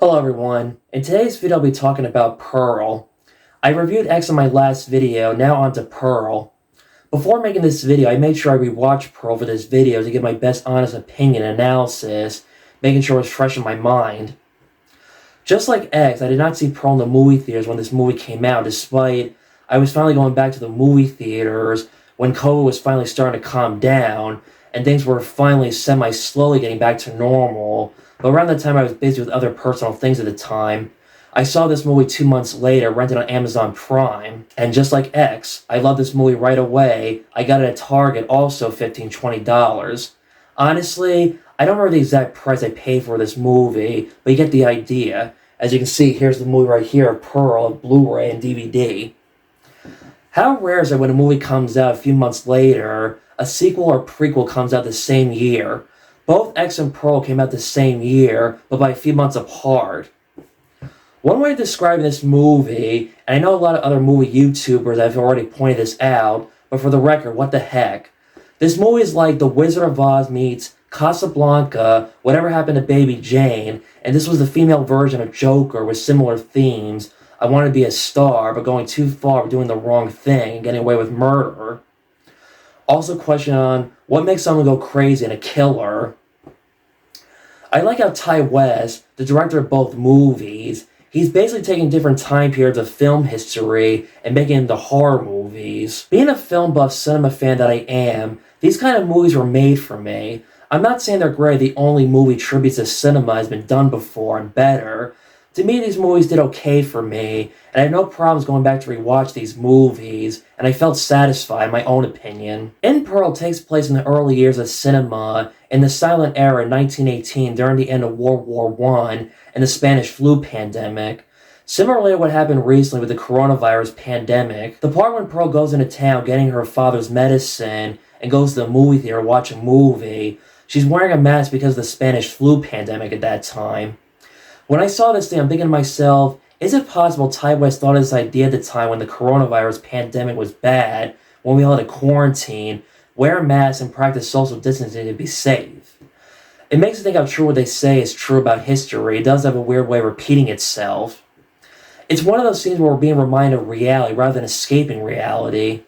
Hello everyone, in today's video I'll be talking about Pearl. I reviewed X in my last video, now on to Pearl. Before making this video, I made sure I rewatched Pearl for this video to give my best honest opinion and analysis, making sure it was fresh in my mind. Just like X, I did not see Pearl in the movie theaters when this movie came out, despite I was finally going back to the movie theaters when COVID was finally starting to calm down, and things were finally semi-slowly getting back to normal. But around that time, I was busy with other personal things at the time. I saw this movie 2 months later, rented on Amazon Prime, and just like X, I loved this movie right away. I got it at Target, also $15, $20. Honestly, I don't remember the exact price I paid for this movie, but you get the idea. As you can see, here's the movie right here, Pearl, Blu-ray and DVD. How rare is it when a movie comes out a few months later, a sequel or prequel comes out the same year? Both X and Pearl came out the same year, but by a few months apart. One way of describing this movie, and I know a lot of other movie YouTubers have already pointed this out, but for the record, what the heck? This movie is like The Wizard of Oz meets Casablanca, Whatever Happened to Baby Jane, and this was the female version of Joker with similar themes. I want to be a star, but going too far, doing the wrong thing, and getting away with murder. Also question on what makes someone go crazy and a killer. I like how Ty West, the director of both movies, he's basically taking different time periods of film history and making them into horror movies. Being a film buff cinema fan that I am, these kind of movies were made for me. I'm not saying they're great, the only movie tributes to cinema has been done before and better. To me, these movies did okay for me, and I have no problems going back to rewatch these movies, and I felt satisfied in my own opinion. In Pearl takes place in the early years of cinema, in the silent era in 1918 during the end of World War I and the Spanish flu pandemic. Similarly to what happened recently with the coronavirus pandemic, the part when Pearl goes into town getting her father's medicine and goes to the movie theater to watch a movie, she's wearing a mask because of the Spanish flu pandemic at that time. When I saw this thing, I'm thinking to myself, is it possible Ty West thought of this idea at the time when the coronavirus pandemic was bad, when we all had to quarantine, wear masks and practice social distancing to be safe? It makes me think how true what they say is true about history. It does have a weird way of repeating itself. It's one of those scenes where we're being reminded of reality rather than escaping reality.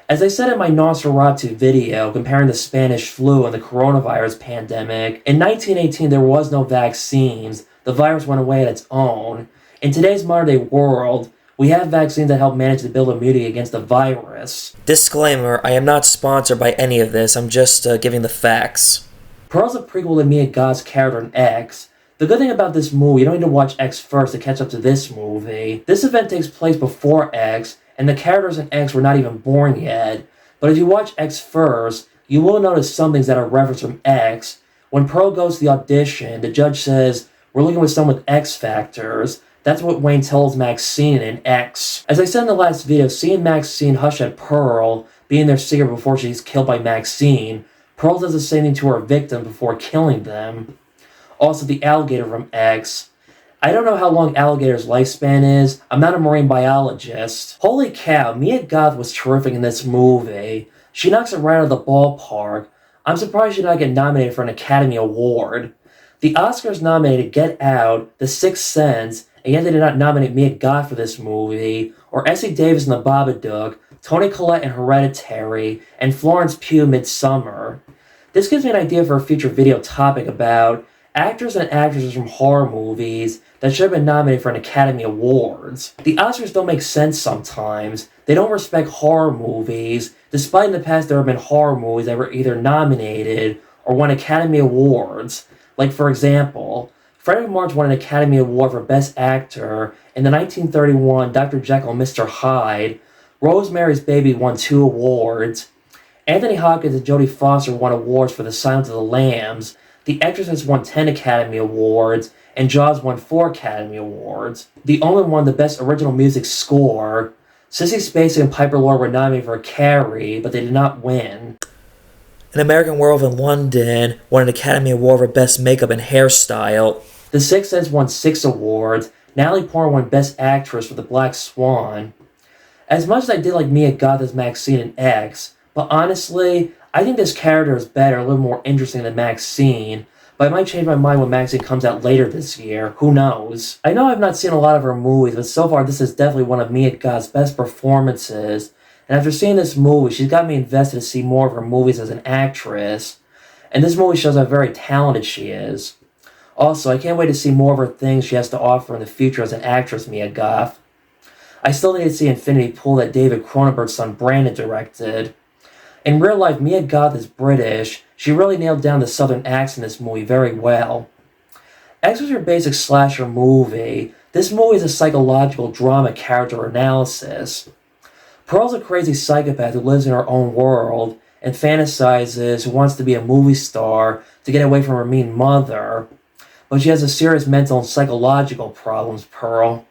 As I said in my Nosferatu video comparing the Spanish flu and the coronavirus pandemic, in 1918 there was no vaccines. The virus went away on its own. In today's modern-day world, we have vaccines that help manage to build immunity against the virus. Disclaimer, I am not sponsored by any of this, I'm just giving the facts. Pearl's a prequel to Mia Goth's character in X. The good thing about this movie, you don't need to watch X first to catch up to this movie. This event takes place before X, and the characters in X were not even born yet. But if you watch X first, you will notice some things that are referenced from X. When Pearl goes to the audition, the judge says, "We're looking with someone with X factors." That's what Wayne tells Maxine in X. As I said in the last video, seeing Maxine hush at Pearl, being their secret before she's killed by Maxine, Pearl does the same thing to her victim before killing them. Also, the alligator from X. I don't know how long alligator's lifespan is. I'm not a marine biologist. Holy cow, Mia Goth was terrific in this movie. She knocks it right out of the ballpark. I'm surprised she did not get nominated for an Academy Award. The Oscars nominated Get Out, The Sixth Sense, and yet they did not nominate Mia Goth for this movie, or Essie Davis in The Babadook, Toni Collette in Hereditary, and Florence Pugh in Midsommar. This gives me an idea for a future video topic about actors and actresses from horror movies that should have been nominated for an Academy Awards. The Oscars don't make sense sometimes. They don't respect horror movies, despite in the past there have been horror movies that were either nominated or won Academy Awards. Like, for example, Frederick March won an Academy Award for Best Actor in the 1931 Dr. Jekyll and Mr. Hyde. Rosemary's Baby won 2 awards. Anthony Hopkins and Jodie Foster won awards for The Silence of the Lambs. The Exorcist won 10 Academy Awards, and Jaws won 4 Academy Awards. The Omen won the Best Original Music Score. Sissy Spacek and Piper Laurie were nominated for Carrie, but they did not win. An American Werewolf in London won an Academy Award for Best Makeup and Hairstyle. The Sixth Sense won 6 awards. Natalie Portman won Best Actress for The Black Swan. As much as I did like Mia Goth as Maxine in X, but honestly, I think this character is better, a little more interesting than Maxine, but But I might change my mind when magazine comes out later this year. Who knows? I know I've not seen a lot of her movies, but so far this is definitely one of Mia Goth's best performances. And after seeing this movie, she's got me invested to see more of her movies as an actress. And this movie shows how very talented she is. Also, I can't wait to see more of her things she has to offer in the future as an actress, Mia Goth. I still need to see Infinity Pool that David Cronenberg's son Brandon directed. In real life, Mia Goth is British. She really nailed down the southern accent in this movie very well. As with your basic slasher movie, this movie is a psychological drama character analysis. Pearl's a crazy psychopath who lives in her own world and fantasizes, who wants to be a movie star to get away from her mean mother. But she has a serious mental and psychological problems, Pearl.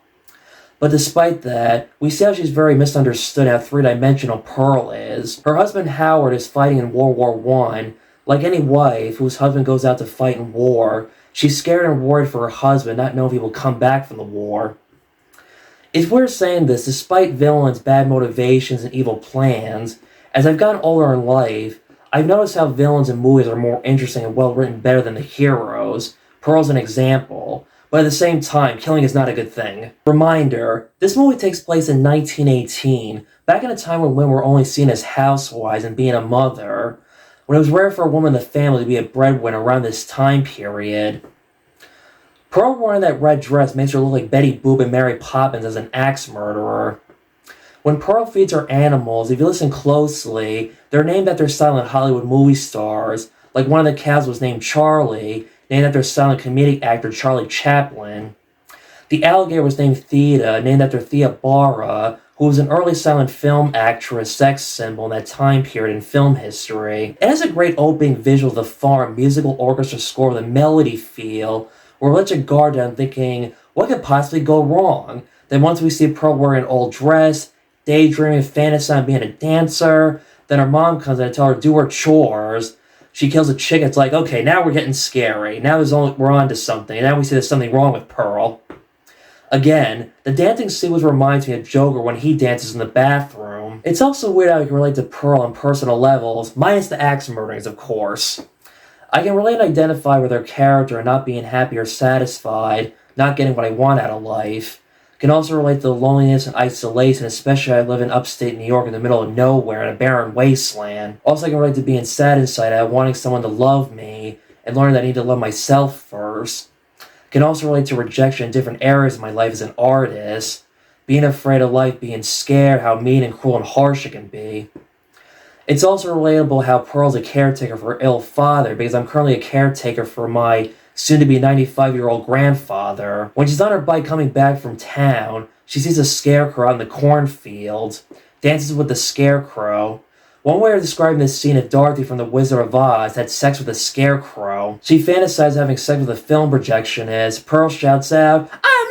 But despite that, we see how she's very misunderstood how three-dimensional Pearl is. Her husband Howard is fighting in World War I. Like any wife whose husband goes out to fight in war, she's scared and worried for her husband, not knowing if he will come back from the war. It's weird saying this, despite villains' bad motivations and evil plans, as I've gotten older in life, I've noticed how villains in movies are more interesting and well-written better than the heroes. Pearl's an example. But at the same time, killing is not a good thing. Reminder, this movie takes place in 1918, back in a time when women were only seen as housewives and being a mother, when it was rare for a woman in the family to be a breadwinner around this time period. Pearl wearing that red dress makes her look like Betty Boop and Mary Poppins as an axe murderer. When Pearl feeds her animals, if you listen closely, they're named after silent Hollywood movie stars, like one of the cows was named Charlie, named after silent comedic actor Charlie Chaplin. The alligator was named Thea, named after Thea Bara, who was an early silent film actress sex symbol in that time period in film history. It has a great opening visual of the farm, musical orchestra score with a melody feel, where we let your guard down thinking, what could possibly go wrong? Then once we see Pearl wearing an old dress, daydreaming, fantasizing being a dancer, then her mom comes in and tells her to do her chores. She kills a chick. It's like, okay, now we're getting scary. Now we're on to something. Now we see there's something wrong with Pearl. Again, the dancing sequence reminds me of Joker when he dances in the bathroom. It's also weird how I can relate to Pearl on personal levels, minus the axe murderings, of course. I can relate and identify with her character and not being happy or satisfied, not getting what I want out of life. Can also relate to the loneliness and isolation, especially I live in upstate New York in the middle of nowhere in a barren wasteland. Also, I can relate to being sad inside out, wanting someone to love me, and learning that I need to love myself first. Can also relate to rejection in different areas of my life as an artist, being afraid of life, being scared, how mean and cruel and harsh it can be. It's also relatable how Pearl's a caretaker for her ill father, because I'm currently a caretaker for my soon-to-be 95-year-old grandfather. When she's on her bike coming back from town, she sees a scarecrow out in the cornfield, dances with the scarecrow. One way of describing this scene is Dorothy from The Wizard of Oz had sex with a scarecrow. She fantasized having sex with a film projectionist. Pearl shouts out, "I'm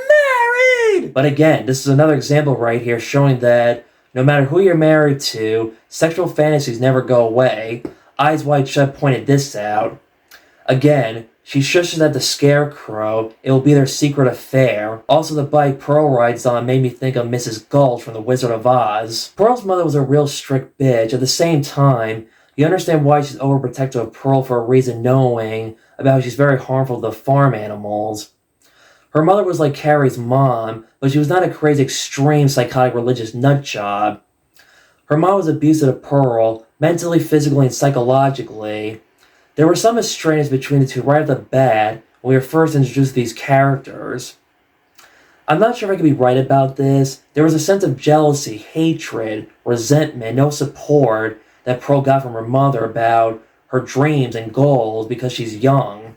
married!" But again, this is another example right here showing that no matter who you're married to, sexual fantasies never go away. Eyes Wide Shut pointed this out. Again, she shushes at the scarecrow. It will be their secret affair. Also, the bike Pearl rides on made me think of Mrs. Gulch from The Wizard of Oz. Pearl's mother was a real strict bitch. At the same time, you understand why she's overprotective of Pearl for a reason, knowing about how she's very harmful to the farm animals. Her mother was like Carrie's mom, but she was not a crazy, extreme, psychotic, religious nutjob. Her mom was abusive to Pearl, mentally, physically, and psychologically. There was some estrangement between the two right off the bat when we were first introduced to these characters. I'm not sure if I could be right about this. There was a sense of jealousy, hatred, resentment, no support that Pearl got from her mother about her dreams and goals because she's young.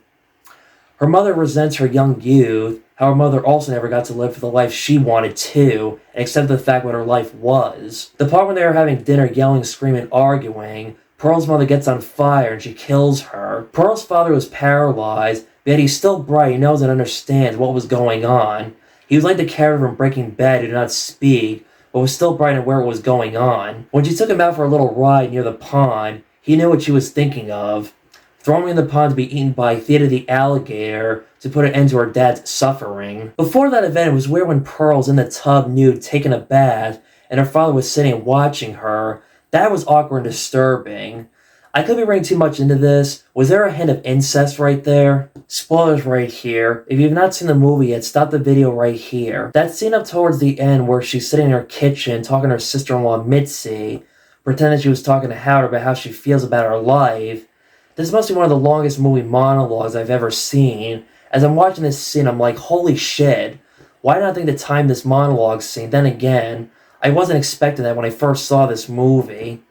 Her mother resents her young youth, how her mother also never got to live for the life she wanted to, and accept the fact what her life was. The part when they were having dinner, yelling, screaming, arguing, Pearl's mother gets on fire and she kills her. Pearl's father was paralyzed, but yet he's still bright. He knows and understands what was going on. He was like the character from Breaking Bad who did not speak, but was still bright and aware what was going on. When she took him out for a little ride near the pond, he knew what she was thinking of. Throwing him in the pond to be eaten by Thea the alligator to put an end to her dad's suffering. Before that event, it was weird when Pearl was in the tub nude taking a bath and her father was sitting and watching her. That was awkward and disturbing. I could be reading too much into this. Was there a hint of incest right there? Spoilers right here. If you've not seen the movie yet, stop the video right here. That scene up towards the end where she's sitting in her kitchen talking to her sister-in-law Mitzi, pretending she was talking to Howard about how she feels about her life. This must be one of the longest movie monologues I've ever seen. As I'm watching this scene, I'm like, holy shit. Why did I think to time this monologue scene? Then again, I wasn't expecting that when I first saw this movie.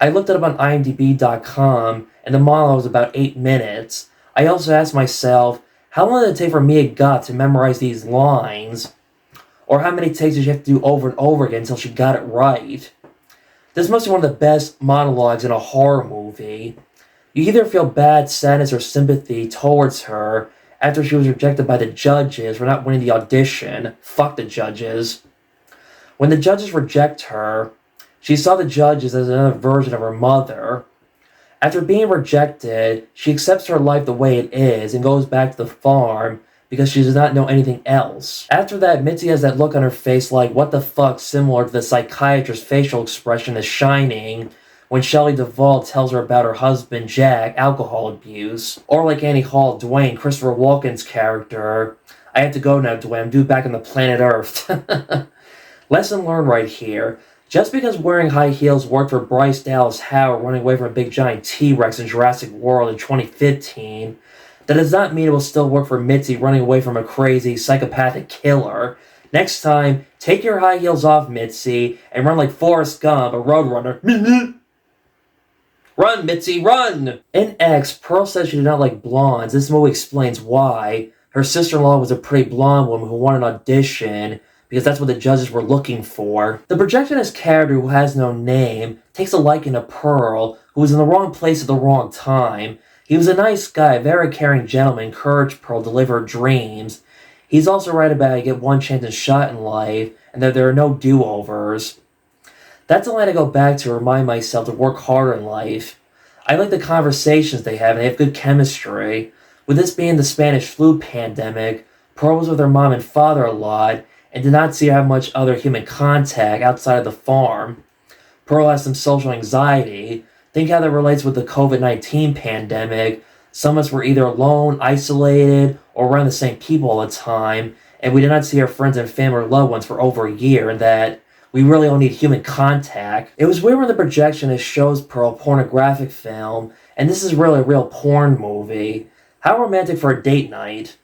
I looked it up on IMDb.com, and the monologue was about 8 minutes. I also asked myself, how long did it take for Mia Goth to memorize these lines? Or how many takes did she have to do over and over again until she got it right? This must be one of the best monologues in a horror movie. You either feel bad, sadness, or sympathy towards her after she was rejected by the judges for not winning the audition. Fuck the judges. When the judges reject her, she saw the judges as another version of her mother. After being rejected, she accepts her life the way it is and goes back to the farm because she does not know anything else. After that, Mitzi has that look on her face like, what the fuck, similar to the psychiatrist's facial expression in The Shining when Shelley Duvall tells her about her husband, Jack, alcohol abuse. Or like Annie Hall, Dwayne, Christopher Walken's character. I have to go now, Dwayne. I'm due back on the planet Earth. Lesson learned right here. Just because wearing high heels worked for Bryce Dallas Howard running away from a big giant T-Rex in Jurassic World in 2015, that does not mean it will still work for Mitzi running away from a crazy, psychopathic killer. Next time, take your high heels off, Mitzi, and run like Forrest Gump, a roadrunner. Run, Mitzi, run! In X, Pearl says she did not like blondes. This movie explains why. Her sister-in-law was a pretty blonde woman who won an audition, because that's what the judges were looking for. The projectionist character, who has no name, takes a liking to Pearl, who was in the wrong place at the wrong time. He was a nice guy, a very caring gentleman, encouraged Pearl to live her dreams. He's also right about you get one chance and shot in life, and that there are no do-overs. That's a line I go back to remind myself to work harder in life. I like the conversations they have, and they have good chemistry. With this being the Spanish flu pandemic, Pearl was with her mom and father a lot, and did not see her have much other human contact outside of the farm. Pearl has some social anxiety. Think how that relates with the COVID-19 pandemic. Some of us were either alone, isolated, or around the same people all the time, and we did not see our friends and family or loved ones for over a year, and that we really all need human contact. It was weird when the projectionist shows Pearl a pornographic film, and this is really a real porn movie. How romantic for a date night.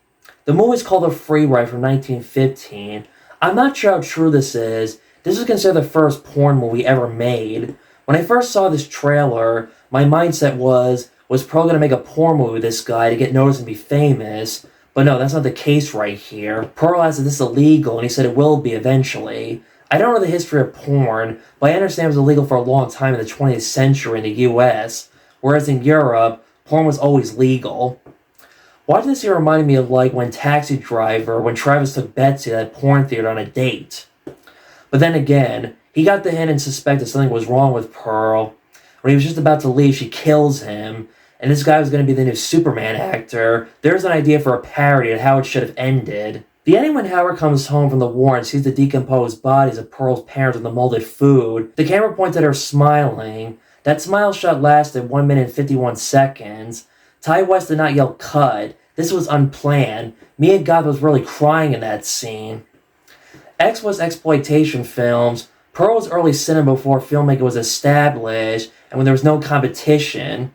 The movie is called The Free Ride from 1915. I'm not sure how true this is. This is considered the first porn movie ever made. When I first saw this trailer, my mindset was Pearl going to make a porn movie with this guy to get noticed and be famous? But no, that's not the case right here. Pearl asked if this is illegal, and he said it will be eventually. I don't know the history of porn, but I understand it was illegal for a long time in the 20th century in the US, whereas in Europe, porn was always legal. Watching this here reminded me of like when Taxi Driver, when Travis took Betsy to that porn theater on a date. But then again, he got the hint and suspected something was wrong with Pearl. When he was just about to leave, she kills him, and this guy was going to be the new Superman actor. There's an idea for a parody of how it should have ended. The ending when Howard comes home from the war and sees the decomposed bodies of Pearl's parents with the molded food, the camera points at her smiling. That smile shot lasted 1 minute and 51 seconds. Ty West did not yell cut. This was unplanned. Mia Goth was really crying in that scene. X was exploitation films. Pearl was early cinema before filmmaking was established and when there was no competition.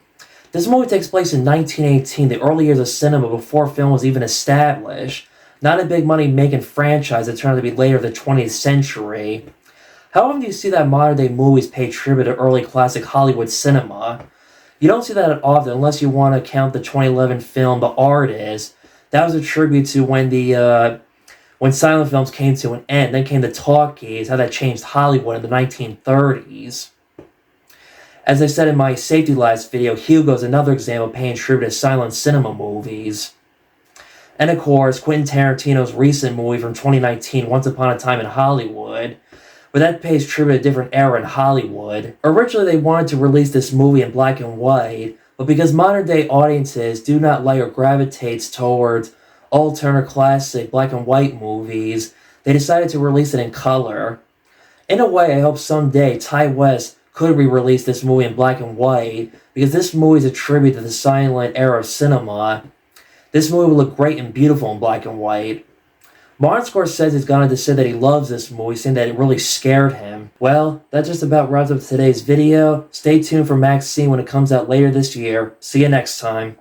This movie takes place in 1918, the early years of cinema before film was even established. Not a big money-making franchise that turned out to be later in the 20th century. How often do you see that modern-day movies pay tribute to early classic Hollywood cinema? You don't see that often unless you want to count the 2011 film The Artist. That was a tribute to when silent films came to an end. Then came the talkies, how that changed Hollywood in the 1930s. As I said in my Safety Last video, Hugo is another example of paying tribute to silent cinema movies. And of course, Quentin Tarantino's recent movie from 2019, Once Upon a Time in Hollywood, but that pays tribute to a different era in Hollywood. Originally, they wanted to release this movie in black and white, but because modern-day audiences do not like or gravitates towards old Turner classic black and white movies, they decided to release it in color. In a way, I hope someday Ty West could re-release this movie in black and white, because this movie is a tribute to the silent era of cinema. This movie would look great and beautiful in black and white. Martin Scorsese has gone on to say that he loves this movie, saying that it really scared him. Well, that just about wraps up today's video. Stay tuned for Maxine when it comes out later this year. See you next time.